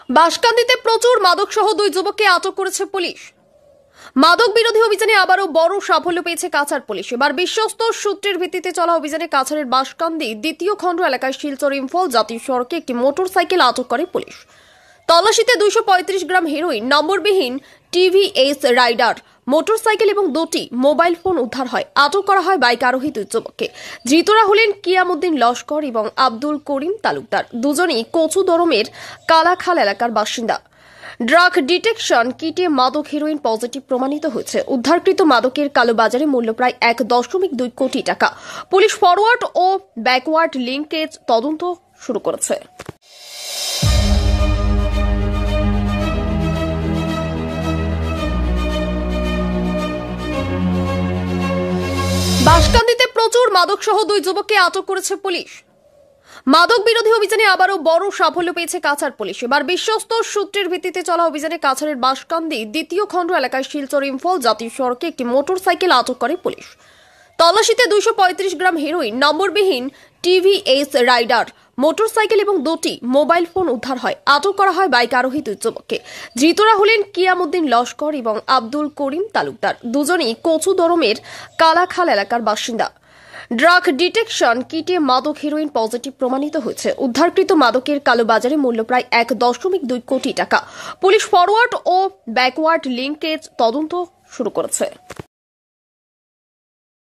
বাঁশকান্দিতে প্রচুর মাদক সহ 2 যুবককে আটক করেছে পুলিশ। মাদক বিরোধী অভিযানে আবারও বড় সাফল্য পেয়েছে কাছাড় পুলিশ। এবার বিশ্বস্ত সূত্রের ভিত্তিতে চলা অভিযানে কাছাড়ের বাঁশকান্দি দ্বিতীয় খণ্ড এলাকায় শিলচর ইম্ফল জাতীয় সড়কে একটি মোটরসাইকেল আটক করে পুলিশ। তল্লাশিতে 235 গ্রাম হেরোইন, নম্বরবিহীন টিভিএস রাইডার মোটরসাইকেল এবং 2টি মোবাইল ফোন উদ্ধার হয়। আটক করা হয় বাইক আরোহী 2 যুবককে। ধৃতরা হলেন কিয়ামুদ্দিন লস্কর এবং আব্দুল করিম তালুকদার। দুজনেই কচুদরমের কালাখাল এলাকার বাসিন্দা। ড্রাগ ডিটেকশন কিটে মাদক হেরোইন পজিটিভ প্রমাণিত হয়েছে। উদ্ধারকৃত মাদকের কালোবাজারে মূল্য প্রায় 1.2 কোটি টাকা। পুলিশ ফরওয়ার্ড ও ব্যাকওয়ার্ড লিঙ্কেজ তদন্ত শুরু করেছে। বাঁশকান্দিতে প্রচুর মাদক সহ 2 যুবককে আটক করেছে পুলিশ। মাদক বিরোধী অভিযানে আবারও বড় সাফল্য পেয়েছে কাছাড় পুলিশ। এবার বিশ্বস্ত সূত্রের ভিত্তিতে চলা অভিযানে কাছাড়ের বাঁশকান্দি দ্বিতীয় খণ্ড এলাকায় শিলচর ইম্ফল জাতীয় সড়কে একটি মোটরসাইকেল আটক করে পুলিশ। তল্লাশিতে 235 গ্রাম হেরোইন, নম্বরবিহীন টিভিএস রাইডার মোটরসাইকেল এবং 2টি মোবাইল ফোন উদ্ধার হয়। আটক করা হয় বাইক আরোহী 2 যুবককে। ধৃতরা হলেন কিয়ামুদ্দিন লস্কর এবং আব্দুল করিম তালুকদার। দুজনেই কচুদরমের কালাখাল এলাকার বাসিন্দা। ড্রাগ ডিটেকশন কিটে মাদক হেরোইন পজিটিভ প্রমাণিত হয়েছে। উদ্ধারকৃত মাদকের কালোবাজারে মূল্য প্রায় 1.2 কোটি টাকা। পুলিশ ফরওয়ার্ড ও ব্যাকওয়ার্ড লিঙ্কেজ তদন্ত শুরু করেছে।